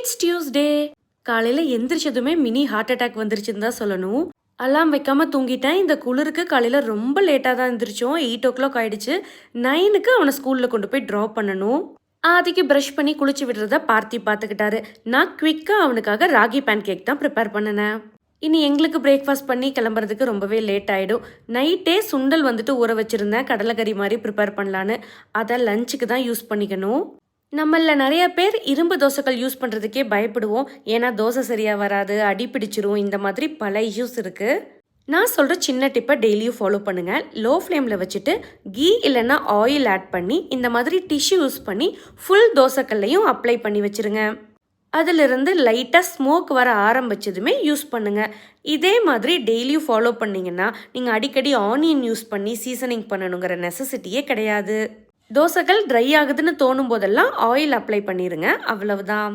It's Tuesday. காலையில எந்திரிச்சதுமே mini heart attack வந்துருச்சுன்னு தான் சொல்லணும். அலாம் வைக்காம தூங்கிட்டேன். இந்த குளிருக்கு காலையில ரொம்ப லேட்டாக தான் எந்திரிச்சோம். 8:00 ஆயிடுச்சு. 9க்கு அவனை ஸ்கூலில் கொண்டு போய் ட்ராப் பண்ணணும். ஆதிக்கு ப்ரஷ் பண்ணி குளிச்சு விடுறத பார்த்தி பார்த்துக்கிட்டாரு. நான் குவிக்காக அவனுக்காக ராகி பேன் கேக் தான் ப்ரிப்பேர் பண்ணினேன். இனி எங்களுக்கு பிரேக்ஃபாஸ்ட் பண்ணி கிளம்புறதுக்கு ரொம்பவே லேட் ஆகிடும். நைட்டே சுண்டல் வந்துட்டு ஊற வச்சுருந்தேன், கடலைக்கறி மாதிரி ப்ரிப்பேர் பண்ணலான்னு. அதை லஞ்சுக்கு தான் யூஸ் பண்ணிக்கணும். நம்மள நிறைய பேர் இரும்பு தோசைகள் யூஸ் பண்ணுறதுக்கே பயப்படுவோம். ஏன்னா தோசை சரியாக வராது, அடி பிடிச்சிரும், இந்த மாதிரி பல இஷ்யூஸ் இருக்குது. நான் சொல்கிற சின்ன டிப்பை டெய்லியும் ஃபாலோ பண்ணுங்கள். லோ ஃப்ளேமில் வச்சுட்டு கீ இல்லைன்னா ஆயில் ஆட் பண்ணி இந்த மாதிரி டிஷ்யூ யூஸ் பண்ணி ஃபுல் தோசைக்கல்லையும் அப்ளை பண்ணி வச்சுருங்க. அதிலிருந்து லைட்டாக ஸ்மோக் வர ஆரம்பிச்சதுமே யூஸ் பண்ணுங்கள். இதே மாதிரி டெய்லியும் ஃபாலோ பண்ணிங்கன்னா நீங்கள் அடிக்கடி ஆனியன் யூஸ் பண்ணி சீசனிங் பண்ணணுங்கிற நெசசிட்டியே கிடையாது. தோசைகள் ட்ரை ஆகுதுன்னு தோணும் போதெல்லாம் ஆயில் அப்ளை பண்ணிடுங்க, அவ்வளவுதான்.